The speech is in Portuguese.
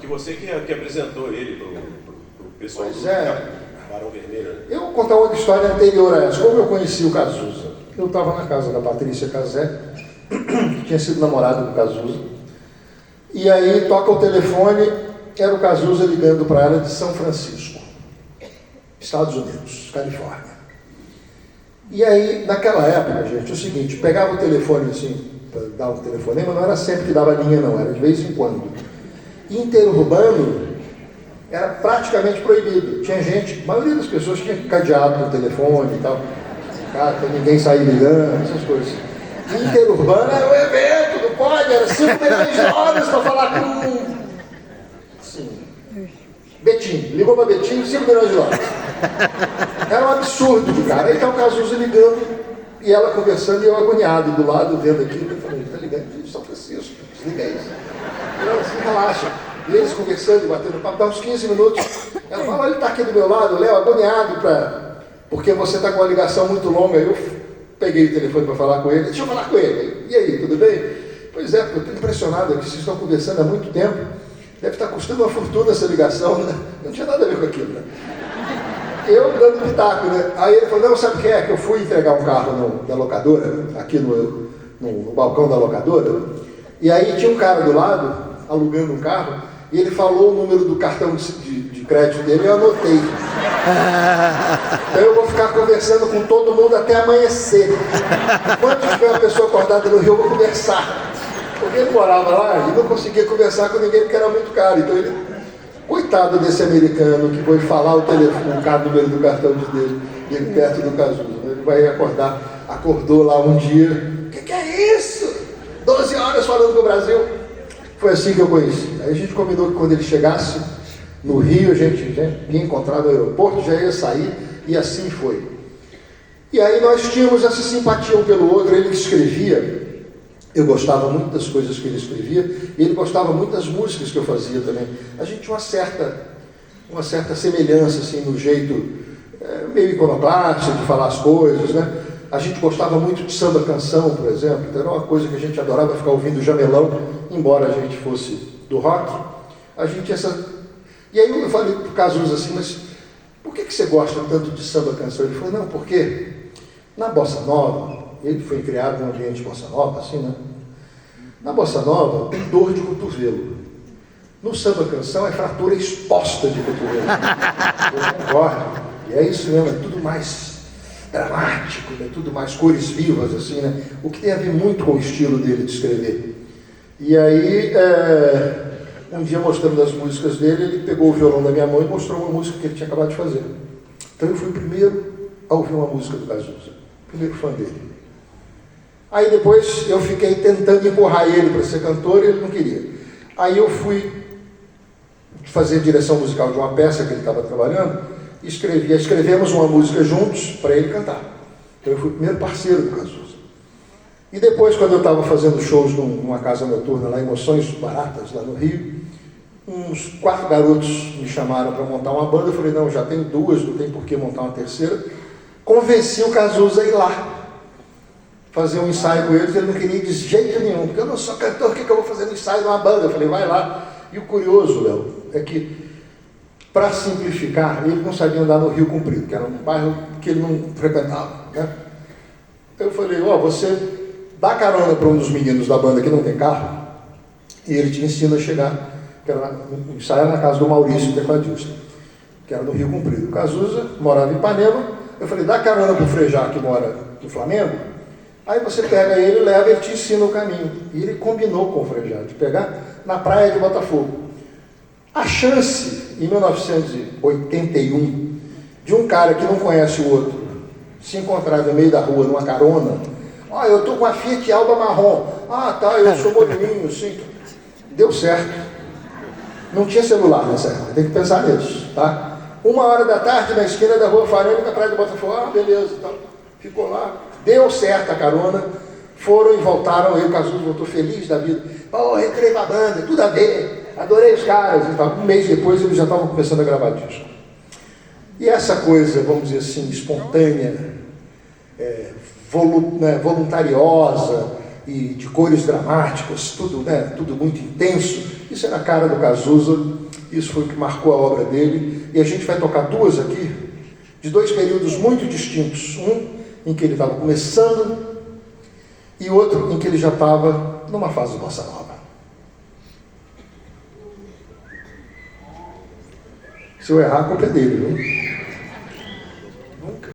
você que apresentou ele pro pessoal pois do Barão Vermelho. Né? Eu vou contar outra história anterior a essa. Como eu conheci o Cazuza? Eu estava na casa da Patrícia Cazé, que tinha sido namorado do Cazuza, e aí toca o telefone, era o Cazuza ligando para ela de São Francisco, Estados Unidos, Califórnia. E aí, naquela época, gente, é o seguinte, pegava o telefone assim, para dar um telefonema, não era sempre que dava linha não, era de vez em quando. Interurbano era praticamente proibido. Tinha gente, a maioria das pessoas tinha cadeado no telefone e tal, para ninguém sair ligando, essas coisas. Interurbano era um evento, não pode, era 5 milhões de horas para falar com... Sim. Betinho, ligou para Betinho, 5 milhões de horas. Era um absurdo, cara. Aí tá o Cazuza ligando e ela conversando e eu agoniado do lado, vendo aquilo. Eu falei, tá ligando de São Francisco, desliga isso. E ela assim, relaxa. E eles conversando e batendo papo, dá uns 15 minutos. Ela fala, ele tá aqui do meu lado, Léo, agoniado porque você tá com uma ligação muito longa. Eu peguei o telefone para falar com ele. Deixa eu falar com ele. E aí, tudo bem? Pois é, porque eu tô impressionado aqui, vocês estão conversando há muito tempo. Deve estar custando uma fortuna essa ligação, né? Não tinha nada a ver com aquilo, né? Eu dando pitaco, né? Aí ele falou, não, sabe o que é? Que eu fui entregar um carro da locadora, aqui no balcão da locadora, e aí tinha um cara do lado, alugando um carro, e ele falou o número do cartão de crédito dele e eu anotei. Então eu vou ficar conversando com todo mundo até amanhecer. Enquanto tiver uma pessoa acordada no Rio, eu vou conversar. Porque ele morava lá e não conseguia conversar com ninguém porque era muito caro. Então ele, coitado desse americano que foi falar o telefone, o número do cartão dele perto do Cazuza. Ele vai acordar, acordou lá um dia. O que é isso? 12 horas falando do Brasil. Foi assim que eu conheci. Aí a gente combinou que quando ele chegasse no Rio, a gente ia encontrar no aeroporto, já ia sair, e assim foi. E aí nós tínhamos essa simpatia um pelo outro. Ele escrevia. Eu gostava muito das coisas que ele escrevia e ele gostava muito das músicas que eu fazia também. A gente tinha uma certa semelhança assim, no jeito meio iconoclástico de falar as coisas, né? A gente gostava muito de samba canção, por exemplo, então era uma coisa que a gente adorava ficar ouvindo jamelão, embora a gente fosse do rock. A gente E aí eu falei pro Cazuza assim, mas por que você gosta tanto de samba canção? Ele falou, não, porque na Bossa Nova, ele foi criado num ambiente de Bossa Nova, assim, né? Na Bossa Nova tem dor de cotovelo. No samba canção é fratura exposta de cotovelo. Eu concordo. E é isso mesmo, é tudo mais dramático, né? Tudo mais cores vivas, assim, né? O que tem a ver muito com o estilo dele de escrever. E aí, um dia mostrando as músicas dele, ele pegou o violão da minha mão e mostrou uma música que ele tinha acabado de fazer. Então eu fui o primeiro a ouvir uma música do Cazuza. Primeiro fã dele. Aí depois eu fiquei tentando empurrar ele para ser cantor e ele não queria. Aí eu fui fazer direção musical de uma peça que ele estava trabalhando e escrevemos uma música juntos para ele cantar. Então eu fui o primeiro parceiro do Cazuza. E depois, quando eu estava fazendo shows numa casa noturna lá, Emoções Baratas, lá no Rio, uns 4 garotos me chamaram para montar uma banda. Eu falei, não, já tenho 2, não tem por que montar uma terceira. Convenci o Cazuza a ir lá fazer um ensaio com eles. Ele não queria ir de jeito nenhum, porque eu não sou cantor, o que eu vou fazer no ensaio de uma banda? Eu falei, vai lá. E o curioso, Léo, é que, para simplificar, ele não sabia andar no Rio Comprido, que era um bairro que ele não frequentava, né? Eu falei, você dá carona para um dos meninos da banda que não tem carro, e ele te ensina a chegar, que era o ensaio era na casa do Maurício, tecladista, que era no Rio Comprido. O Cazuza morava em Ipanema. Eu falei, dá carona para o Frejá, que mora no Flamengo, aí você pega ele, leva, ele te ensina o caminho. E ele combinou com o Frejá de pegar na praia de Botafogo. A chance, em 1981, de um cara que não conhece o outro se encontrar no meio da rua, numa carona, eu tô com a Fiat Alba marrom, tá, eu sou moreninho, sim. Deu certo. Não tinha celular nessa época, tem que pensar nisso, tá? 1h da tarde, na esquina da rua Farelli, na praia de Botafogo, beleza, então, ficou lá, deu certo a carona, foram e voltaram, aí o Cazuza voltou feliz da vida. Entrei pra banda, tudo a ver, adorei os caras e tal. Um mês depois eles já estavam começando a gravar disco. E essa coisa, vamos dizer assim, espontânea, voluntariosa e de cores dramáticas, tudo muito intenso, Isso era a cara do Cazuza, isso foi o que marcou a obra dele, e a gente vai tocar duas aqui, de dois períodos muito distintos, um em que ele estava começando, e outro em que ele já estava numa fase de bossa nova. Se eu errar, a culpa é dele, viu?